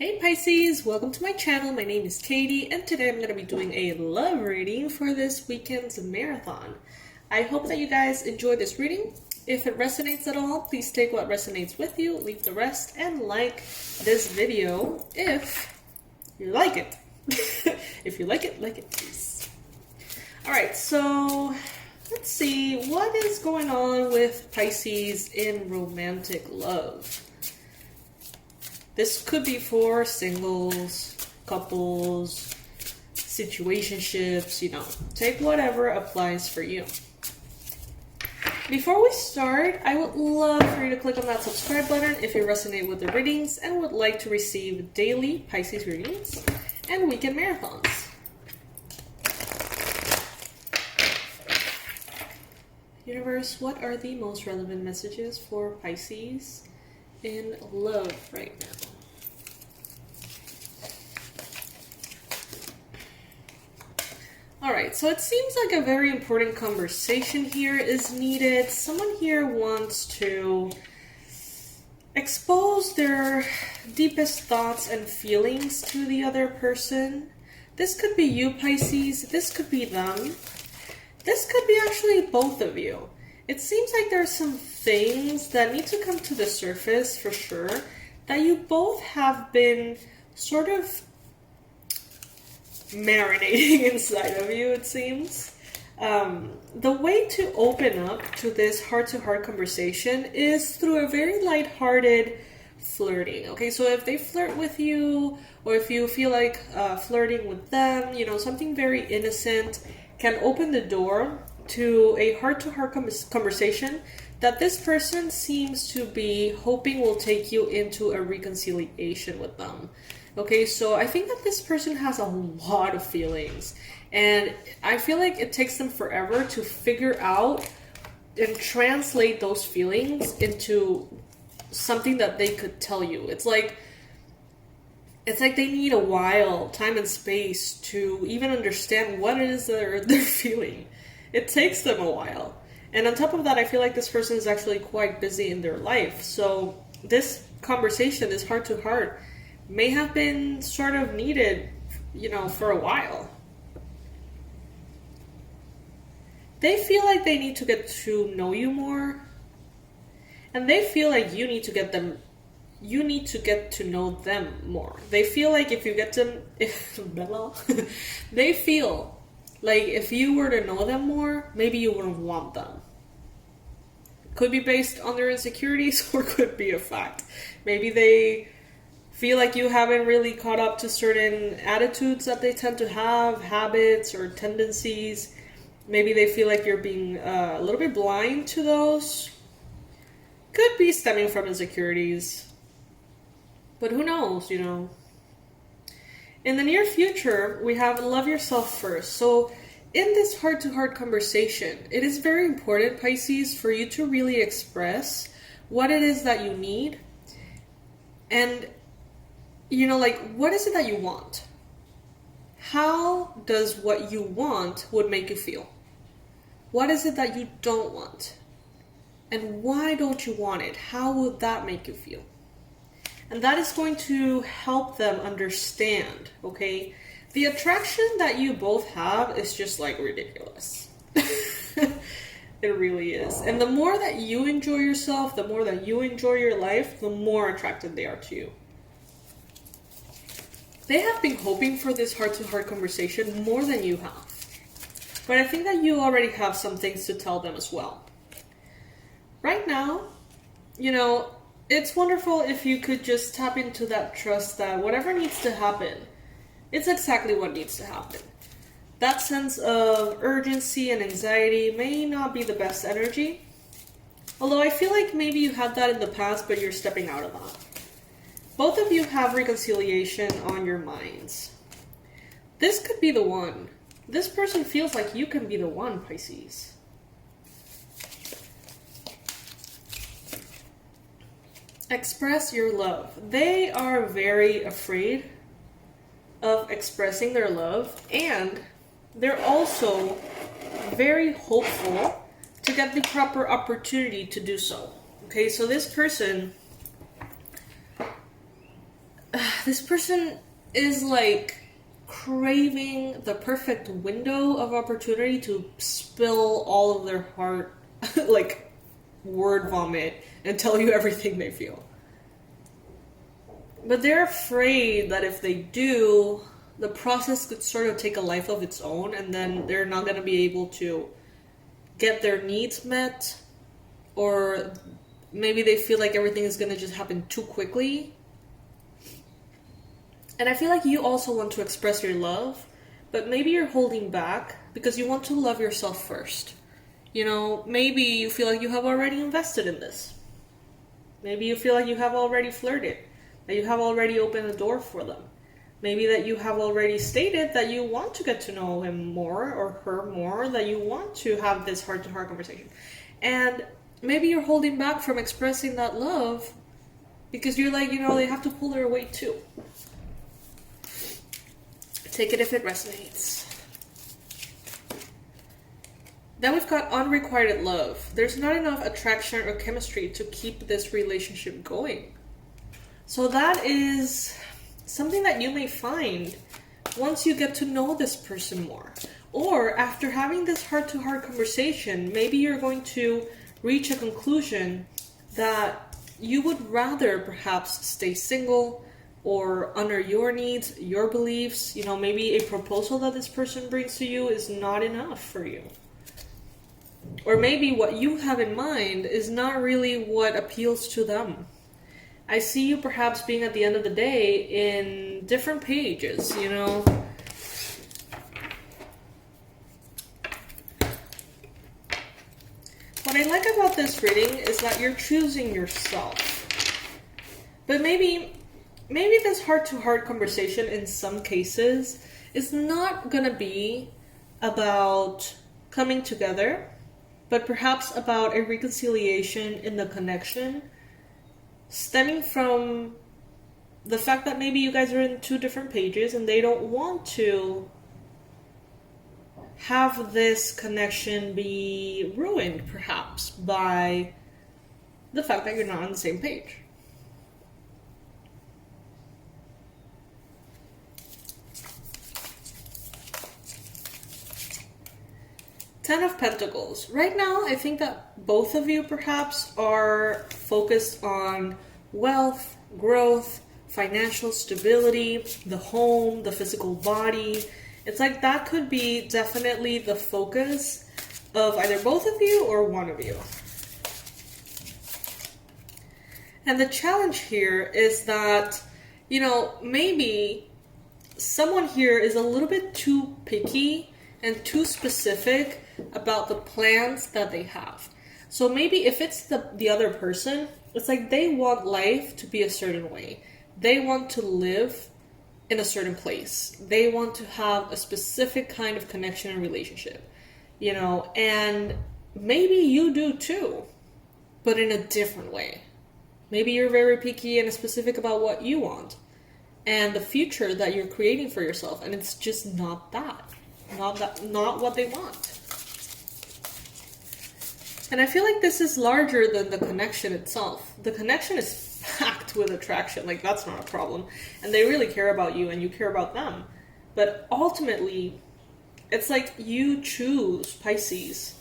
Hey Pisces, welcome to my channel. My name is Katie and today I'm going to be doing a love reading for this weekend's marathon. I hope that you guys enjoy this reading. If it resonates at all, please take what resonates with you, leave the rest, and like this video if you like it. If you like it please. Alright, so let's see what is going on with Pisces in romantic love. This could be for singles, couples, situationships, you know, take whatever applies for you. Before we start, I would love for you to click on that subscribe button if you resonate with the readings and would like to receive daily Pisces readings and weekend marathons. Universe, what are the most relevant messages for Pisces in love right now? Alright, so it seems like a very important conversation here is needed. Someone here wants to expose their deepest thoughts and feelings to the other person. This could be you, Pisces. This could be them. This could be actually both of you. It seems like there are some things that need to come to the surface for sure, that you both have been sort of marinating inside of you, it seems. The way to open up to this heart-to-heart conversation is through a very lighthearted flirting. Okay, so if they flirt with you, or if you feel like flirting with them, you know, something very innocent can open the door to a heart-to-heart conversation that this person seems to be hoping will take you into a reconciliation with them. Okay, so I think that this person has a lot of feelings, and I feel like it takes them forever to figure out and translate those feelings into something that they could tell you. It's like they need a while, time and space to even understand what it is they're feeling. It takes them a while. And on top of that, I feel like this person is actually quite busy in their life. So this conversation, this heart-to-heart, may have been sort of needed, you know, for a while. They feel like they need to get to know you more. And they feel like you need to get to know them more. They feel like if you get them, they feel like if you were to know them more, maybe you wouldn't want them. Could be based on their insecurities or could be a fact. Maybe they feel like you haven't really caught up to certain attitudes that they tend to have, habits or tendencies. Maybe they feel like you're being a little bit blind to those. Could be stemming from insecurities. But who knows, you know. In the near future, we have love yourself first. So in this heart-to-heart conversation, it is very important, Pisces, for you to really express what it is that you need. And, you know, like, what is it that you want? How does what you want would make you feel? What is it that you don't want? And why don't you want it? How would that make you feel? And that is going to help them understand, okay? The attraction that you both have is just like ridiculous. It really is. And the more that you enjoy yourself, the more that you enjoy your life, the more attracted they are to you. They have been hoping for this heart-to-heart conversation more than you have. But I think that you already have some things to tell them as well. Right now, you know, it's wonderful if you could just tap into that trust that whatever needs to happen, it's exactly what needs to happen. That sense of urgency and anxiety may not be the best energy. Although I feel like maybe you had that in the past, but you're stepping out of that. Both of you have reconciliation on your minds. This could be the one. This person feels like you can be the one, Pisces. Express your love. They are very afraid of expressing their love, and they're also very hopeful to get the proper opportunity to do so. Okay, so this person this person is like craving the perfect window of opportunity to spill all of their heart, like word vomit, and tell you everything they feel. But they're afraid that if they do, the process could sort of take a life of its own, and then they're not going to be able to get their needs met, or maybe they feel like everything is going to just happen too quickly. And I feel like you also want to express your love, but maybe you're holding back because you want to love yourself first. You know, maybe you feel like you have already invested in this. Maybe you feel like you have already flirted, that you have already opened the door for them. Maybe that you have already stated that you want to get to know him more or her more, that you want to have this heart-to-heart conversation. And maybe you're holding back from expressing that love because you're like, you know, they have to pull their weight too. Take it if it resonates. Then we've got unrequited love. There's not enough attraction or chemistry to keep this relationship going. So that is something that you may find once you get to know this person more. Or after having this heart-to-heart conversation, maybe you're going to reach a conclusion that you would rather perhaps stay single or honor your needs, your beliefs. You know, maybe a proposal that this person brings to you is not enough for you. Or maybe what you have in mind is not really what appeals to them. I see you perhaps being at the end of the day in different pages, you know. What I like about this reading is that you're choosing yourself. But maybe this heart-to-heart conversation in some cases is not going to be about coming together, but perhaps about a reconciliation in the connection, stemming from the fact that maybe you guys are in two different pages and they don't want to have this connection be ruined, perhaps, by the fact that you're not on the same page. Ten of Pentacles. Right now, I think that both of you perhaps are focused on wealth, growth, financial stability, the home, the physical body. It's like that could be definitely the focus of either both of you or one of you. And the challenge here is that, you know, maybe someone here is a little bit too picky and too specific about the plans that they have. So maybe if it's the other person, it's like they want life to be a certain way. They want to live in a certain place. They want to have a specific kind of connection and relationship, you know, and maybe you do too, but in a different way. Maybe you're very picky and specific about what you want and the future that you're creating for yourself, and it's just not what they want. And I feel like this is larger than the connection itself. The connection is packed with attraction, like that's not a problem. And they really care about you and you care about them. But ultimately, it's like you choose, Pisces,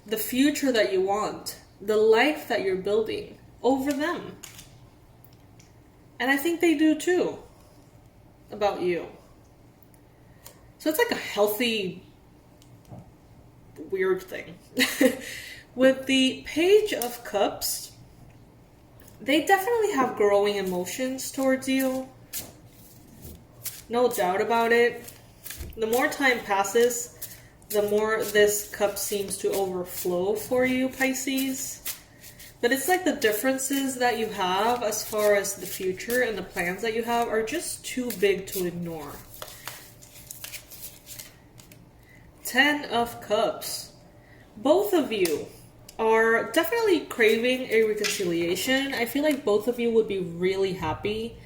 the future that you want, the life that you're building over them. And I think they do too, about you. So it's like a healthy, weird thing. With the Page of Cups, they definitely have growing emotions towards you. No doubt about it. The more time passes, the more this cup seems to overflow for you, Pisces. But it's like the differences that you have as far as the future and the plans that you have are just too big to ignore. 10 of Cups. Both of you are definitely craving a reconciliation. I feel like both of you would be really happy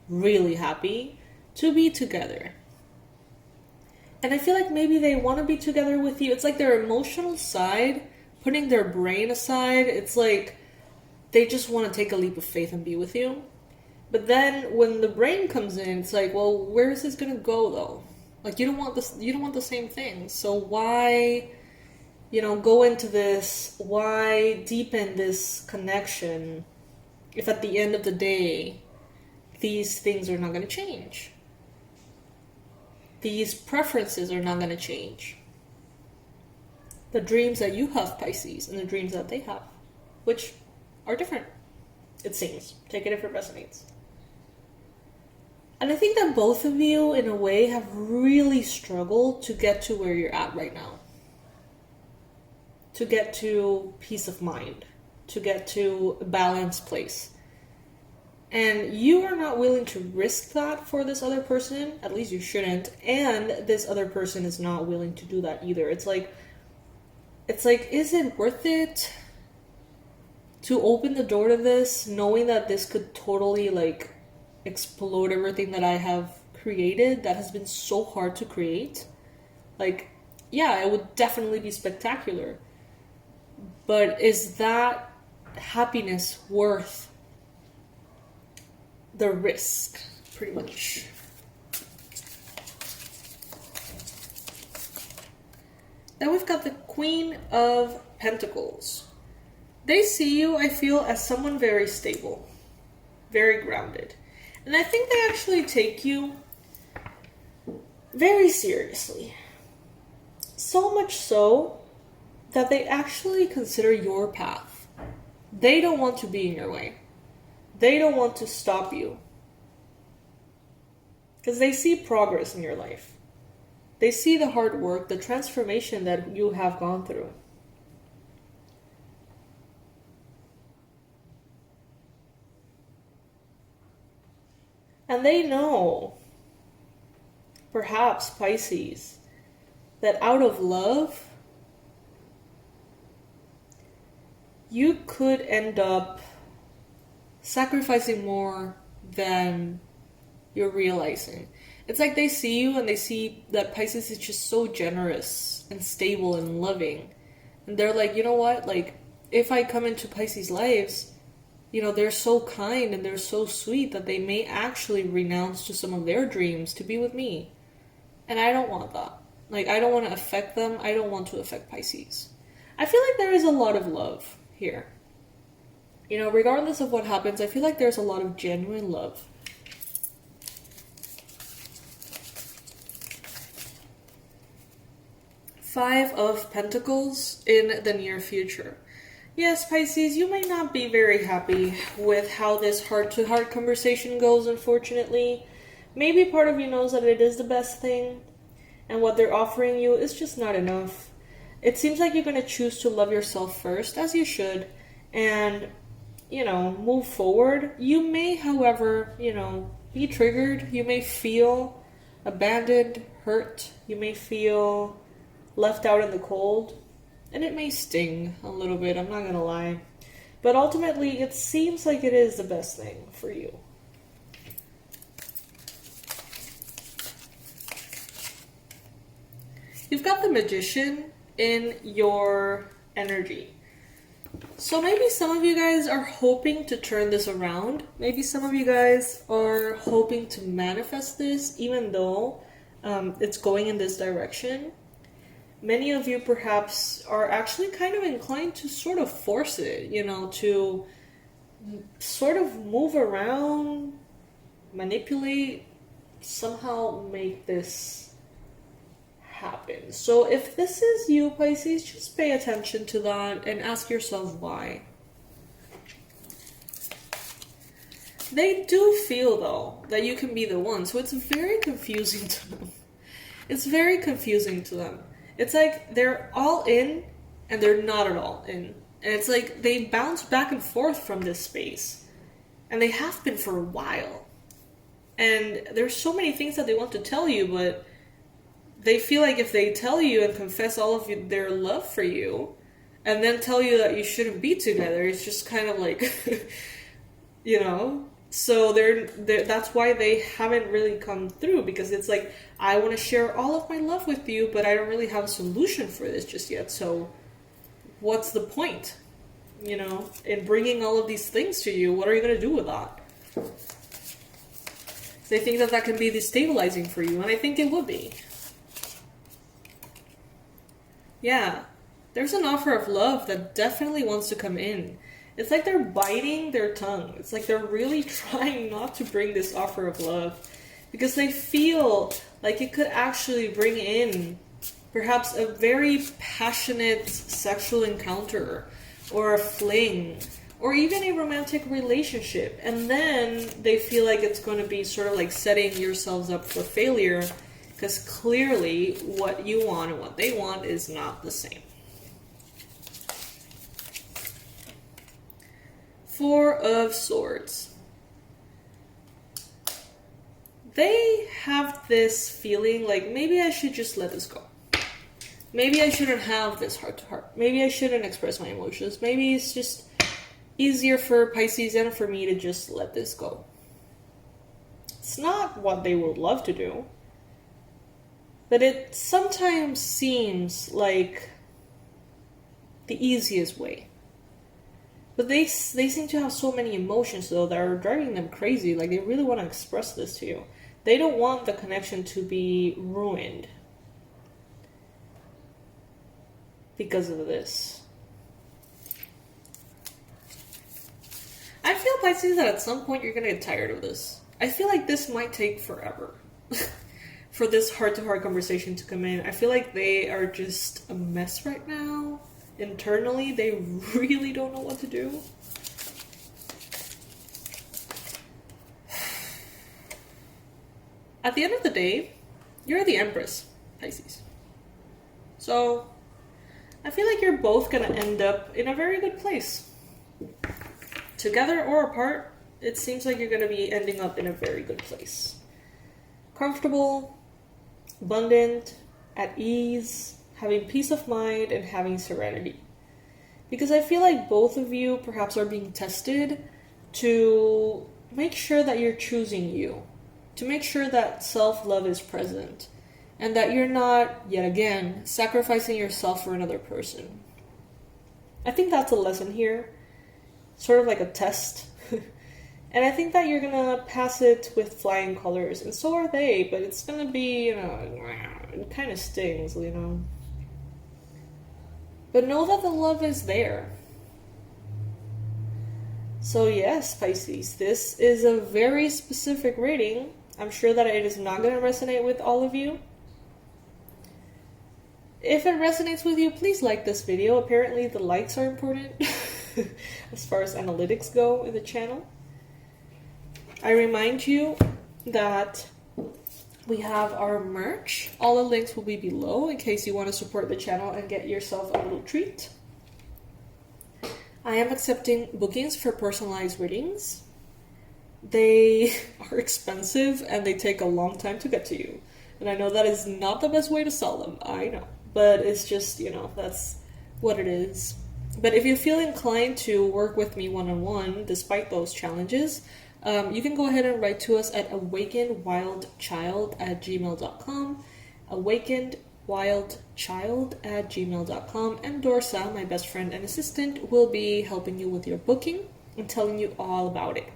to be together. And I feel like maybe they want to be together with you. It's like their emotional side, putting their brain aside, it's like they just want to take a leap of faith and be with you. But then when the brain comes in, it's like, well, where is this gonna go though? Like, you don't want this, you don't want the same thing. So why, go into this, why deepen this connection if at the end of the day, these things are not gonna change? These preferences are not gonna change. The dreams that you have, Pisces, and the dreams that they have, which are different, it seems. Take it if it resonates. And I think that both of you, in a way, have really struggled to get to where you're at right now. To get to peace of mind. To get to a balanced place. And you are not willing to risk that for this other person. At least you shouldn't. And this other person is not willing to do that either. It's like, is it worth it to open the door to this, knowing that this could totally, explode everything that I have created that has been so hard to create? Yeah, it would definitely be spectacular. But is that happiness worth the risk, pretty much? Then we've got the Queen of Pentacles. They see you, I feel, as someone very stable, very grounded. And I think they actually take you very seriously. So much so that they actually consider your path. They don't want to be in your way. They don't want to stop you. Because they see progress in your life. They see the hard work, the transformation that you have gone through. And they know, perhaps Pisces, that out of love, you could end up sacrificing more than you're realizing. It's like they see you and they see that Pisces is just so generous and stable and loving. And they're like, you know what? If I come into Pisces' lives, they're so kind and they're so sweet that they may actually renounce to some of their dreams to be with me. And I don't want that. I don't want to affect them. I don't want to affect Pisces. I feel like there is a lot of love here. Regardless of what happens, I feel like there's a lot of genuine love. Five of Pentacles in the near future. Yes, Pisces, you may not be very happy with how this heart-to-heart conversation goes, unfortunately. Maybe part of you knows that it is the best thing, and what they're offering you is just not enough. It seems like you're going to choose to love yourself first, as you should, and, move forward. You may, however, be triggered. You may feel abandoned, hurt. You may feel left out in the cold. And it may sting a little bit, I'm not gonna lie. But ultimately, it seems like it is the best thing for you. You've got the Magician in your energy. So maybe some of you guys are hoping to turn this around. Maybe some of you guys are hoping to manifest this, even though it's going in this direction. Many of you perhaps are actually kind of inclined to sort of force it, to sort of move around, manipulate, somehow make this happen. So if this is you, Pisces, just pay attention to that and ask yourself why. They do feel, though, that you can be the one, so it's very confusing to them. It's very confusing to them. It's like they're all in and they're not at all in. And it's like they bounce back and forth from this space. And they have been for a while. And there's so many things that they want to tell you, but they feel like if they tell you and confess all of their love for you, and then tell you that you shouldn't be together, it's just kind of like, So that's why they haven't really come through, because it's like, I want to share all of my love with you, but I don't really have a solution for this just yet. So what's the point, in bringing all of these things to you? What are you going to do with that? They think that that can be destabilizing for you, and I think it would be. Yeah, there's an offer of love that definitely wants to come in. It's like they're biting their tongue. It's like they're really trying not to bring this offer of love because they feel like it could actually bring in perhaps a very passionate sexual encounter or a fling or even a romantic relationship. And then they feel like it's going to be sort of like setting yourselves up for failure because clearly what you want and what they want is not the same. Four of Swords. They have this feeling like maybe I should just let this go. Maybe I shouldn't have this heart-to-heart. Maybe I shouldn't express my emotions. Maybe it's just easier for Pisces and for me to just let this go. It's not what they would love to do, but it sometimes seems like the easiest way. But they seem to have so many emotions, though, that are driving them crazy. Like, they really want to express this to you. They don't want the connection to be ruined because of this. I feel, Pisces, that at some point you're going to get tired of this. I feel like this might take forever for this heart-to-heart conversation to come in. I feel like they are just a mess right now. Internally, they really don't know what to do. At the end of the day, you're the Empress, Pisces. So, I feel like you're both going to end up in a very good place. Together or apart, it seems like you're going to be ending up in a very good place. Comfortable, abundant, at ease, having peace of mind, and having serenity. Because I feel like both of you perhaps are being tested to make sure that you're choosing you. To make sure that self-love is present. And that you're not, yet again, sacrificing yourself for another person. I think that's a lesson here. Sort of like a test. And I think that you're gonna pass it with flying colors. And so are they, but it's gonna be, it kind of stings, But know that the love is there. So yes, Pisces, this is a very specific reading. I'm sure that it is not going to resonate with all of you. If it resonates with you, please like this video. Apparently the likes are important as far as analytics go in the channel. I remind you that we have our merch. All the links will be below in case you want to support the channel and get yourself a little treat. I am accepting bookings for personalized readings. They are expensive and they take a long time to get to you. And I know that is not the best way to sell them. I know. But it's just, that's what it is. But if you feel inclined to work with me one-on-one, despite those challenges, you can go ahead and write to us at awakenedwildchild@gmail.com, awakenedwildchild@gmail.com, and Dorsa, my best friend and assistant, will be helping you with your booking and telling you all about it.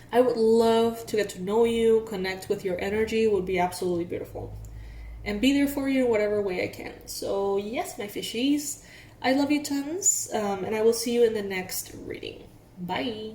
I would love to get to know you, connect with your energy, would be absolutely beautiful. And be there for you in whatever way I can. So yes, my fishies, I love you tons, and I will see you in the next reading. Bye!